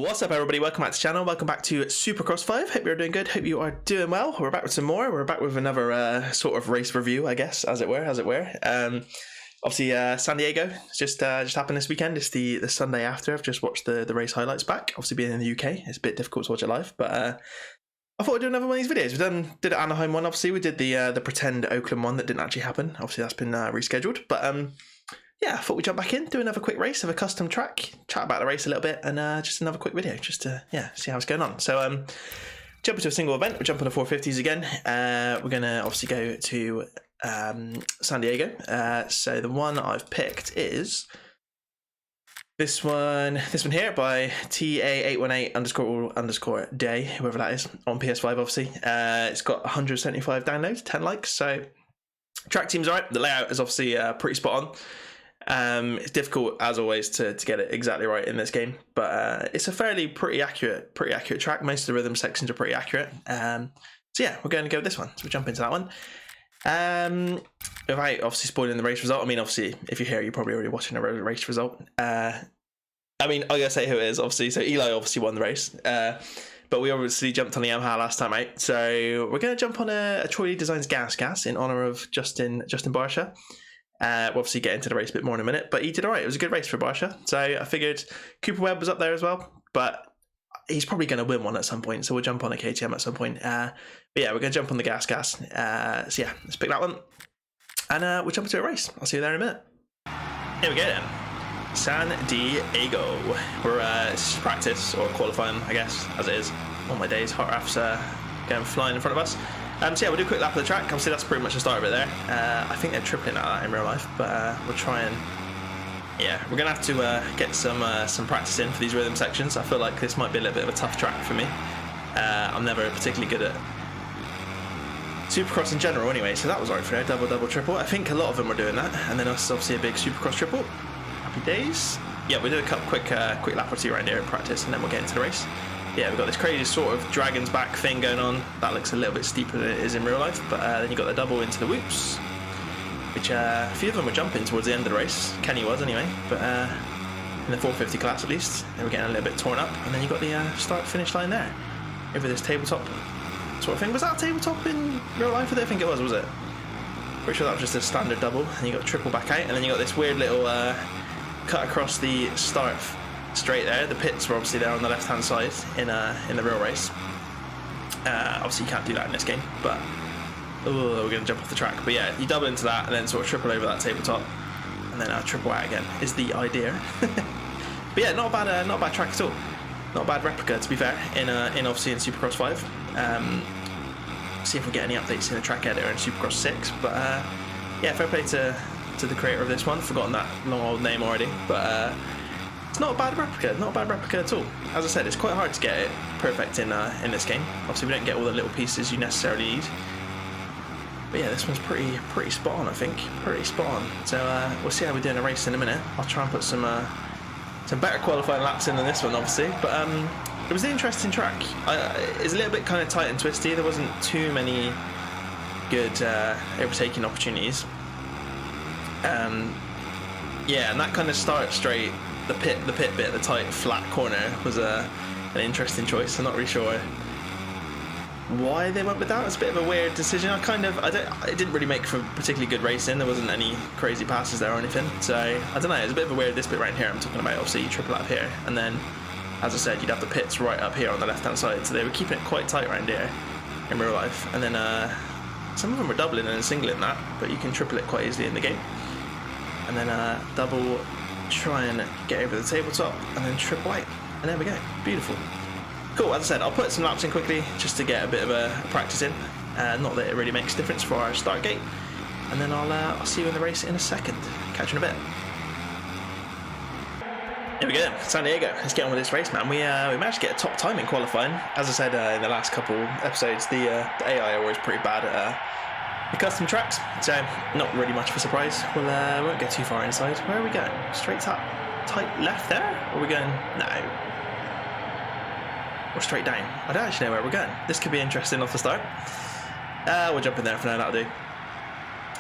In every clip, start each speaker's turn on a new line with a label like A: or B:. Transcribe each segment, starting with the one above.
A: What's up, everybody? Welcome back to the channel. Welcome back to Supercross 5. Hope you're doing good. Hope you are doing well. We're back with some more. We're back with another sort of race review, I guess, as it were. Obviously, San Diego just happened this weekend. It's the Sunday after. I've just watched the race highlights back. Obviously, being in the UK, it's a bit difficult to watch it live, but I thought I'd do another one of these videos. Did an Anaheim one, obviously. We did the pretend Oakland one that didn't actually happen. Obviously, that's been rescheduled, but yeah, I thought we'd jump back in, do another quick race of a custom track, chat about the race a little bit, and just another quick video, just to, see how it's going on. So, jump into a single event. We're jumping to 450s again. We're going to obviously go to San Diego. So the one I've picked is this one here by TA818__day, whoever that is, on PS5, obviously. It's got 175 downloads, 10 likes, so track team's alright. The layout is obviously pretty spot on. It's difficult as always to get it exactly right in this game, but it's a pretty accurate track. Most of the rhythm sections are pretty accurate. So yeah, we're going to go with this one. So we'll jump into that one. Without obviously spoiling the race result. I mean, obviously, if you're here, you're probably already watching a race result. I mean, I gotta say who it is, obviously. So Eli obviously won the race. But we obviously jumped on the Yamaha last time out. So we're going to jump on a Troy Lee Designs GasGas in honour of Justin Barsha. We'll obviously get into the race a bit more in a minute, but he did alright. It was a good race for Barsha. So I figured Cooper Webb was up there as well, but he's probably going to win one at some point, so we'll jump on a KTM at some point. But yeah, we're going to jump on the GasGas. So yeah, let's pick that one, and we'll jump into a race. I'll see you there in a minute. Here we go then. San Diego. We're practice or qualifying, I guess, as it is. All my days, hot rafts going flying in front of us. So yeah, we'll do a quick lap of the track. Obviously, that's pretty much the start of it there. I think they're tripling out that in real life, but we'll try and we're gonna have to get some practice in for these rhythm sections. I feel like this might be a little bit of a tough track for me. I'm never particularly good at Supercross in general, anyway. So that was alright for a double, triple. I think a lot of them are doing that, and then us obviously a big Supercross triple. Happy days. Yeah, we'll do a quick lap or two around here in practice, and then we'll get into the race. Yeah, we've got this crazy sort of dragon's back thing going on. That looks a little bit steeper than it is in real life, but then you got the double into the whoops, which a few of them were jumping towards the end of the race. Kenny was anyway, but in the 450 class at least, they were getting a little bit torn up. And then you got the start-finish line there, over this tabletop sort of thing. Was that a tabletop in real life? I don't think it was it? Pretty sure that was just a standard double, and you got triple back out, and then you got this weird little cut across the start straight there. The pits were obviously there on the left hand side in the real race. Obviously you can't do that in this game, but we're going to jump off the track. But yeah, you double into that and then sort of triple over that tabletop, and then triple out again is the idea. But yeah, not a bad track at all. Not a bad replica, to be fair, in obviously in Supercross 5. See if we get any updates in the track editor in Supercross 6. But yeah, fair play to the creator of this one. Forgotten that long old name already, but it's not a bad replica, at all. As I said, it's quite hard to get it perfect in this game. Obviously, we don't get all the little pieces you necessarily need. But yeah, this one's pretty spot on, I think. Pretty spot on. So we'll see how we do in a race in a minute. I'll try and put some better qualifying laps in than this one, obviously. But it was an interesting track. It's a little bit kind of tight and twisty. There wasn't too many good overtaking opportunities. Yeah, and that kind of start straight. The pit bit, the tight flat corner was an interesting choice. I'm not really sure why they went with that. It's a bit of a weird decision. It didn't really make for particularly good racing. There wasn't any crazy passes there or anything. So I don't know. It's a bit of a weird this bit right here. I'm talking about obviously you triple up here, and then as I said, you'd have the pits right up here on the left hand side. So they were keeping it quite tight around here in real life. And then some of them were doubling and singling that, but you can triple it quite easily in the game. And then double. Try and get over the tabletop and then triple out, and there we go. Beautiful. Cool. As I said, I'll put some laps in quickly just to get a bit of a practice in. Not that it really makes a difference for our start gate, and then I'll see you in the race in a second. Catch you in a bit. Here we go, San Diego. Let's get on with this race, man. We managed to get a top time in qualifying. As I said in the last couple episodes, the AI are always pretty bad at the custom tracks, so not really much of a surprise. We won't get too far inside. Where are we going? Straight up, tight left there? Or are we going? No. Or straight down? I don't actually know where we're going. This could be interesting off the start. We'll jump in there for now, that'll do.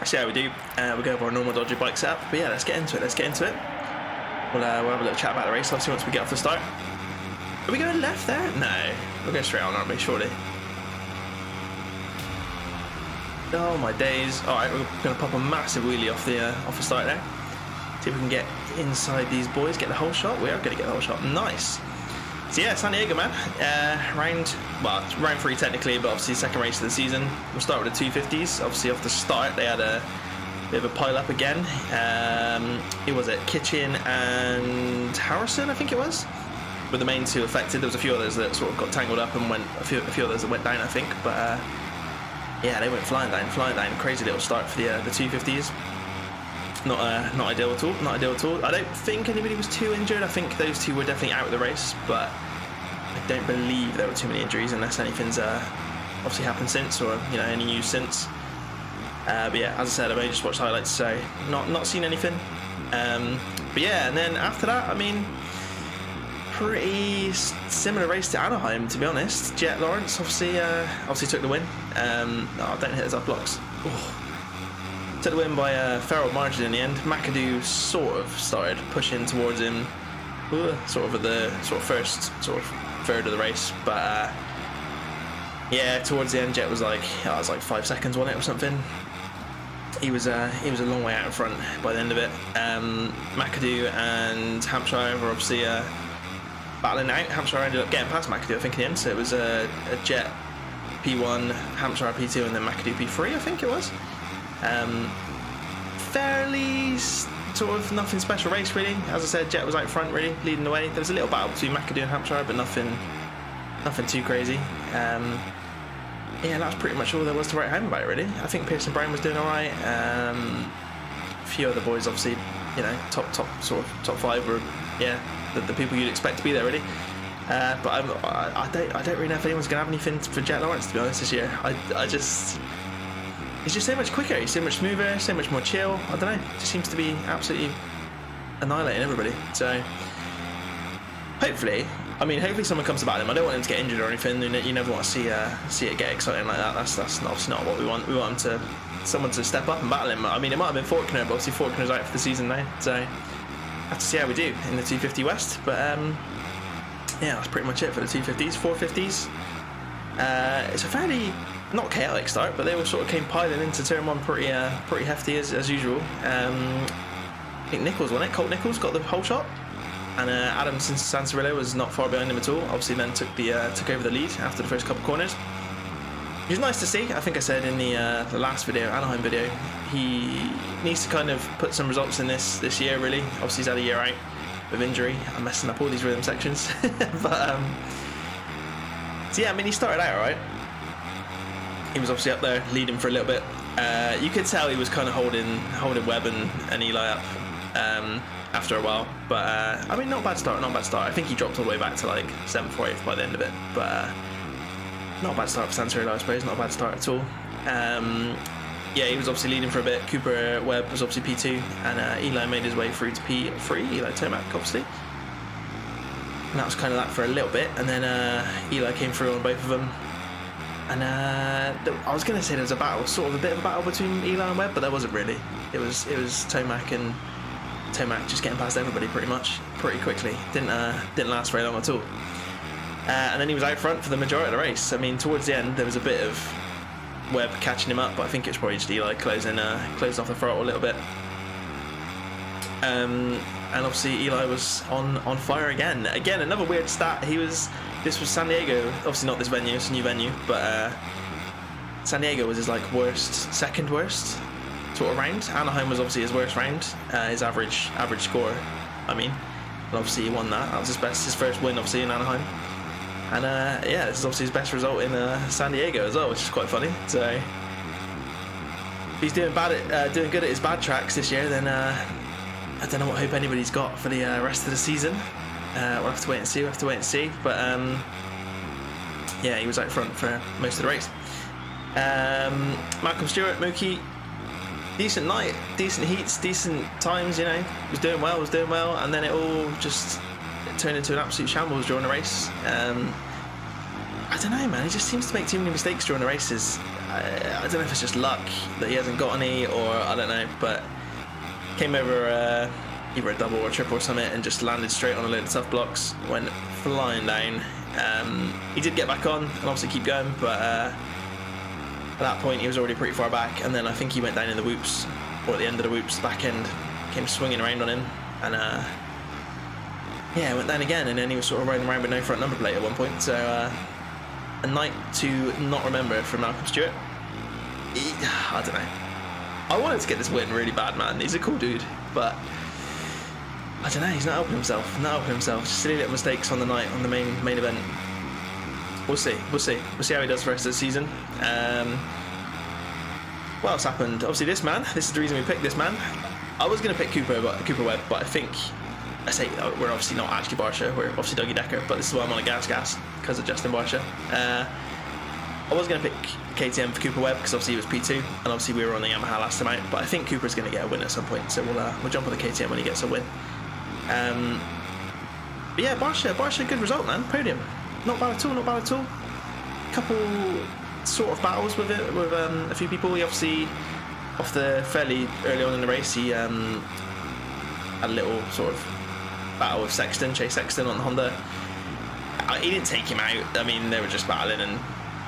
A: See how we do. We'll go over our normal dodgy bike setup. But yeah, let's get into it. We'll have a little chat about the race, obviously, once we get off the start. Are we going left there? No. We'll go straight on, aren't we, surely? Oh my days. Alright, we're going to pop a massive wheelie off the start there. See if we can get inside these boys, get the whole shot. We are going to get the whole shot. Nice. So yeah, San Diego, man. Round 3 technically, but obviously second race of the season. We'll start with the 250s. Obviously off the start, they had a bit of a pile up again. It was at Kitchen and Harrison, I think it was. Were the main two affected. There was a few others that sort of got tangled up and went a few others that went down, I think. But yeah, they went flying down. Crazy little start for the 250s. Not ideal at all. Not ideal at all. I don't think anybody was too injured. I think those two were definitely out of the race, but I don't believe there were too many injuries unless anything's obviously happened since, or any news since. But yeah, as I said, I've only just watched highlights, so not seen anything. But yeah, and then after that, I mean, pretty similar race to Anaheim, to be honest. Jet Lawrence obviously took the win. Oh, don't hit us up blocks. Ooh. Took the win by a feral margin in the end. McAdoo sort of started pushing towards him, sort of at the first third of the race, but yeah, towards the end, Jet was like, it was like 5 seconds on it or something. He was a long way out in front by the end of it. McAdoo and Hampshire were obviously battling out. Hampshire ended up getting past McAdoo, I think, in the end. So it was a Jet P1, Hampshire P2, and then McAdoo P3, I think it was. Fairly sort of nothing special race, really. As I said, Jet was out front, really leading the way. There was a little battle between McAdoo and Hampshire, but nothing too crazy. Yeah, that's pretty much all there was to write home about, really. I think Pearson Brown was doing all right. A few other boys, obviously, top 5 were, the people you'd expect to be there, really. But I don't really know if anyone's gonna have anything for Jet Lawrence, to be honest, this year. He's just so much quicker, he's so much smoother, so much more chill. I don't know, just seems to be absolutely annihilating everybody. So hopefully someone comes to battle him. I don't want him to get injured or anything. You never want to see it get exciting like that. That's obviously not what we want. We want someone to step up and battle him. I mean, it might have been Faulkner, but obviously Faulkner's out for the season now, so have to see how we do in the 250 West. But yeah, that's pretty much it for the 250s. 450s. It's a fairly not chaotic start, but they all sort of came piling into turn one pretty hefty as usual. I think Nichols won it. Colt Nichols got the whole shot, and Adam Sansarillo was not far behind him at all. Obviously, then took over the lead after the first couple corners. It was nice to see. I think I said in the last video, Anaheim video, he needs to kind of put some results in this year. Really, obviously he's had a year out with injury. I'm messing up all these rhythm sections, but so yeah, I mean, he started out alright. He was obviously up there leading for a little bit. You could tell he was kind of holding Webb and Eli up after a while, but I mean, not a bad start. I think he dropped all the way back to like 7th or 8th by the end of it, but not a bad start for Sansarillo, I suppose. Not a bad start at all. Yeah, he was obviously leading for a bit. Cooper Webb was obviously P2, and Eli made his way through to P3. Eli Tomac, obviously. And that was kind of that for a little bit, and then Eli came through on both of them. And I was going to say there was a battle, sort of a bit of a battle between Eli and Webb, but there wasn't really. It was Tomac and Tomac just getting past everybody pretty quickly. Didn't last very long at all. And then he was out front for the majority of the race. I mean, towards the end there was a bit of Webb catching him up, but I think it's probably just Eli closing off the throttle a little bit. And obviously Eli was on fire again. Again, another weird stat. This was San Diego. Obviously not this venue, it's a new venue, but San Diego was his second worst sort of round. Anaheim was obviously his worst round. His average score, I mean, and obviously he won that. That was his first win, obviously, in Anaheim. And yeah, this is obviously his best result in San Diego as well, which is quite funny. So if he's doing good at his bad tracks this year, then I don't know what hope anybody's got for the rest of the season. We'll have to wait and see. But yeah, he was out front for most of the race. Malcolm Stewart, Mookie, decent night, decent heats, decent times. Was doing well, and then it all just turned into an absolute shambles during the race. I don't know, man. He just seems to make too many mistakes during the races. I don't know if it's just luck that he hasn't got any, or I don't know. But came over either a double or a triple or something, and just landed straight on a load of tough blocks, went flying down. He did get back on and obviously keep going, but at that point he was already pretty far back, and then I think he went down in the whoops, or at the end of the whoops, the back end came swinging around on him, and yeah, went down again, and then he was sort of riding around with no front number plate at one point. So a night to not remember for Malcolm Stewart. I don't know. I wanted to get this win really bad, man. He's a cool dude, but I don't know. He's not helping himself. Not helping himself. Just silly little mistakes on the night, on the main event. We'll see. We'll see. We'll see how he does for the rest of the season. What else happened? Obviously, this man. This is the reason we picked this man. I was going to pick Cooper Webb, but I think we're obviously not actually Barsha. We're obviously Dougie Decker, but this is why I'm on a GasGas because of Justin Barsha. I was going to pick KTM for Cooper Webb because obviously he was P2, and obviously we were on the Yamaha last time out. But I think Cooper's going to get a win at some point, so we'll jump on the KTM when he gets a win. But yeah, Barsha, good result, man. Podium, not bad at all. Not bad at all. Couple sort of battles with it with a few people. He obviously off the fairly early on in the race, he had a little sort of battle with Chase Sexton on the Honda. He didn't take him out. I mean, they were just battling, and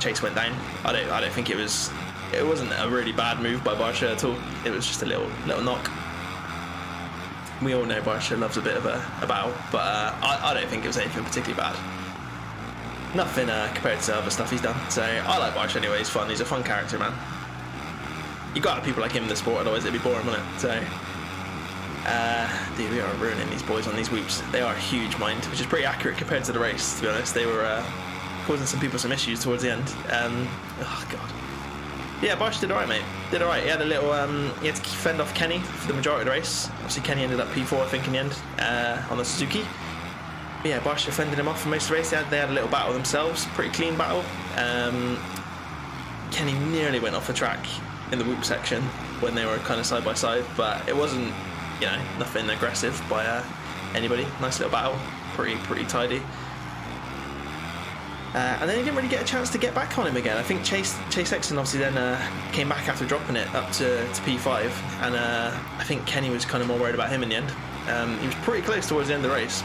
A: Chase went down. I don't think it wasn't a really bad move by Barsha at all. It was just a little knock. We all know Barsha loves a bit of a battle, but I don't think it was anything particularly bad. Nothing compared to other stuff he's done. So I like Barsha anyway. He's fun. He's a fun character, man. You got to have people like him in the sport, otherwise it'd be boring, wouldn't it? So dude, we are ruining these boys on these whoops. They are a huge mind, which is pretty accurate compared to the race, to be honest. They were causing some people some issues towards the end. Oh god. Yeah, Barsha did alright, mate. Did alright. He had a little he had to fend off Kenny for the majority of the race. Obviously Kenny ended up P4 I think in the end on the Suzuki. But yeah, Barsha fended him off for most of the race. They had a little battle themselves, pretty clean battle. Kenny nearly went off the track in the whoop section when they were kind of side by side, but it wasn't, you know, nothing aggressive by anybody. Nice little battle, pretty tidy. And then he didn't really get a chance to get back on him again. I think Chase Sexton obviously then came back after dropping it up to P5, and I think Kenny was kind of more worried about him in the end. He was pretty close towards the end of the race.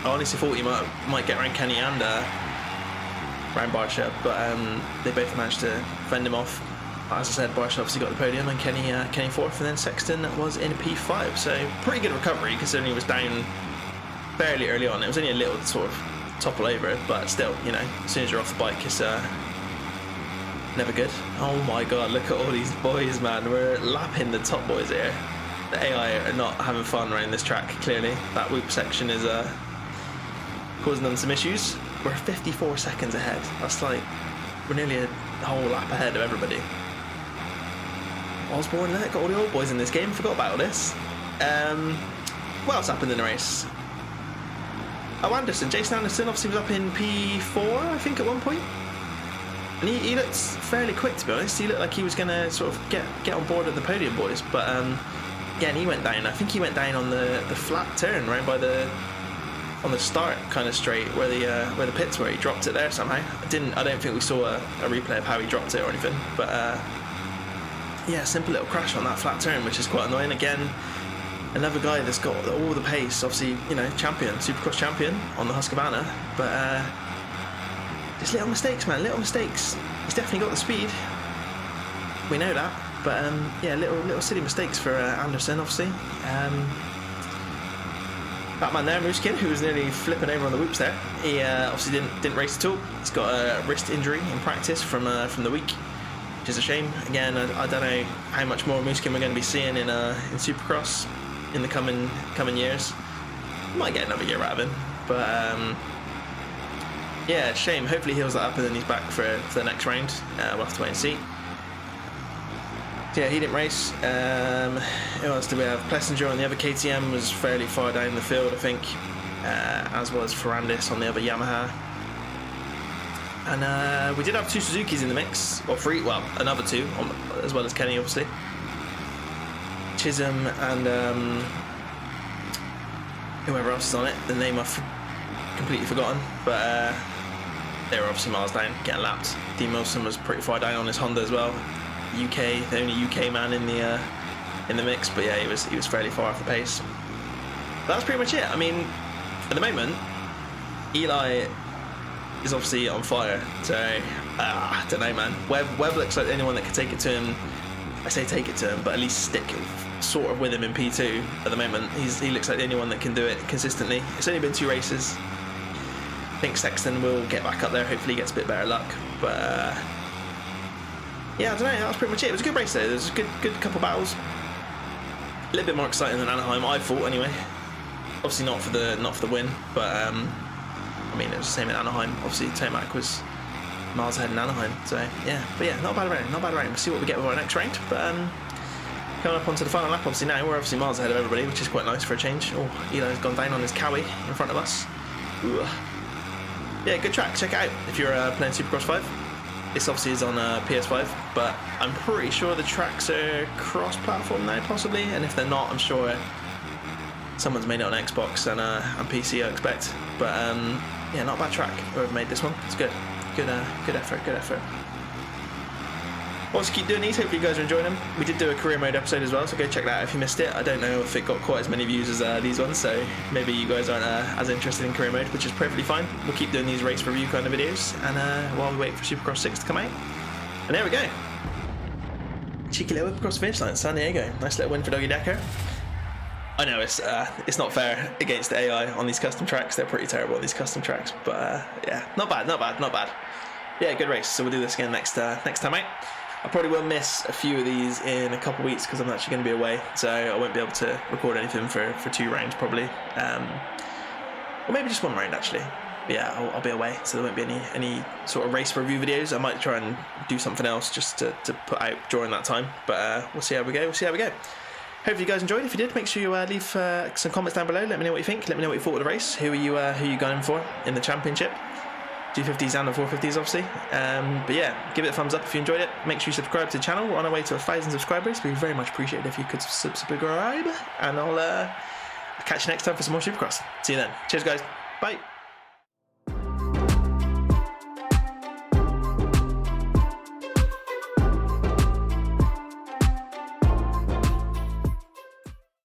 A: I honestly thought he might get around Kenny and around Barsha, but they both managed to fend him off. As I said, Barsha obviously got the podium, and Kenny fourth, and then Sexton was in P5. So pretty good recovery considering he was down fairly early on. It was only a little sort of topple over, but still, you know, as soon as you're off the bike, it's never good. Oh my god, look at all these boys, man. We're lapping the top boys here. The AI are not having fun around this track, clearly. That whoop section is causing them some issues. We're 54 seconds ahead. That's like, we're nearly a whole lap ahead of everybody. Osborne, got all the old boys in this game, forgot about all this. What else happened in the race? Oh, Jason Anderson obviously was up in P4, I think, at one point. And he looked fairly quick, to be honest. He looked like he was going to sort of get on board with the podium boys. But again, he went down. I think he went down on the flat turn, right by on the start kind of straight where the pits were. He dropped it there somehow. I don't think we saw a replay of how he dropped it or anything. But yeah, simple little crash on that flat turn, which is quite annoying. Again, another guy that's got all the pace, obviously, you know, Supercross champion on the Husqvarna, but just little mistakes, man, little mistakes. He's definitely got the speed, we know that, but yeah, little silly mistakes for Anderson, obviously. That man there, Moose Kid, who was nearly flipping over on the whoops there, he obviously didn't race at all. He's got a wrist injury in practice from the week, which is a shame. Again, I don't know how much more Moose Kid we're going to be seeing in Supercross in the coming years. Might get another year out of him, but yeah, shame. Hopefully he heals that up and then he's back for the next round. We'll have to wait and see. Yeah, he didn't race. Who else did we have? Plessinger on the other KTM was fairly far down the field, I think, as was Ferrandis on the other Yamaha. And we did have two Suzukis in the mix, or three, well, another two, as well as Kenny, obviously. Chisholm and whoever else is on it, the name I've completely forgotten, but they were obviously miles down, getting lapped. Dean Wilson was pretty far down on his Honda as well. The only UK man in the in the mix, but yeah, he was fairly far off the pace. But that's pretty much it. I mean, at the moment, Eli is obviously on fire, so I don't know, man. Webb looks like anyone that could take it to him. I say take it to him, but at least stick sort of with him in P2 at the moment. He looks like the only one that can do it consistently. It's only been 2 races. I think Sexton will get back up there. Hopefully he gets a bit better luck. But yeah, I don't know. That was pretty much it. It was a good race though. There was a good couple battles. A little bit more exciting than Anaheim, I thought anyway. Obviously not for the win, but I mean it was the same in Anaheim. Obviously Tomac was miles ahead in Anaheim, so yeah. But yeah, not a bad round, not a bad round. We'll see what we get with our next round. But coming up onto the final lap, obviously now we're obviously miles ahead of everybody, which is quite nice for a change. Oh, Eli's gone down on his Cowie in front of us. Ooh. Yeah, good track. Check it out if you're playing Supercross 5. This obviously is on PS5, but I'm pretty sure the tracks are cross-platform now, possibly. And if they're not, I'm sure someone's made it on Xbox and PC, I expect. But yeah, not a bad track. Whoever made this one, it's good. Good effort. Good effort. Also keep doing these. Hopefully you guys are enjoying them. We did do a career mode episode as well, so go check that out if you missed it. I don't know if it got quite as many views as these ones, so maybe you guys aren't as interested in career mode, which is perfectly fine. We'll keep doing these race review kind of videos, and while we wait for Supercross 6 to come out. And there we go. Cheeky little whip across the finish line, San Diego. Nice little win for Doggy Decker. I know it's not fair against the AI on these custom tracks. They're pretty terrible on these custom tracks, but yeah, not bad. Yeah, good race. So we'll do this again next time out. I probably will miss a few of these in a couple of weeks because I'm actually going to be away, so I won't be able to record anything for 2 rounds probably, or maybe just 1 round actually. But yeah, I'll be away, so there won't be any sort of race review videos. I might try and do something else just to put out during that time, but we'll see how we go. Hopefully you guys enjoyed. If you did, make sure you leave some comments down below. Let me know what you think. Let me know what you thought of the race. Who are you going for in the championship? 250s and the 450s, obviously. But yeah, give it a thumbs up if you enjoyed it. Make sure you subscribe to the channel. We're on our way to 1,000 subscribers. We'd very much appreciate it if you could subscribe. And I'll catch you next time for some more Supercross. See you then. Cheers, guys. Bye.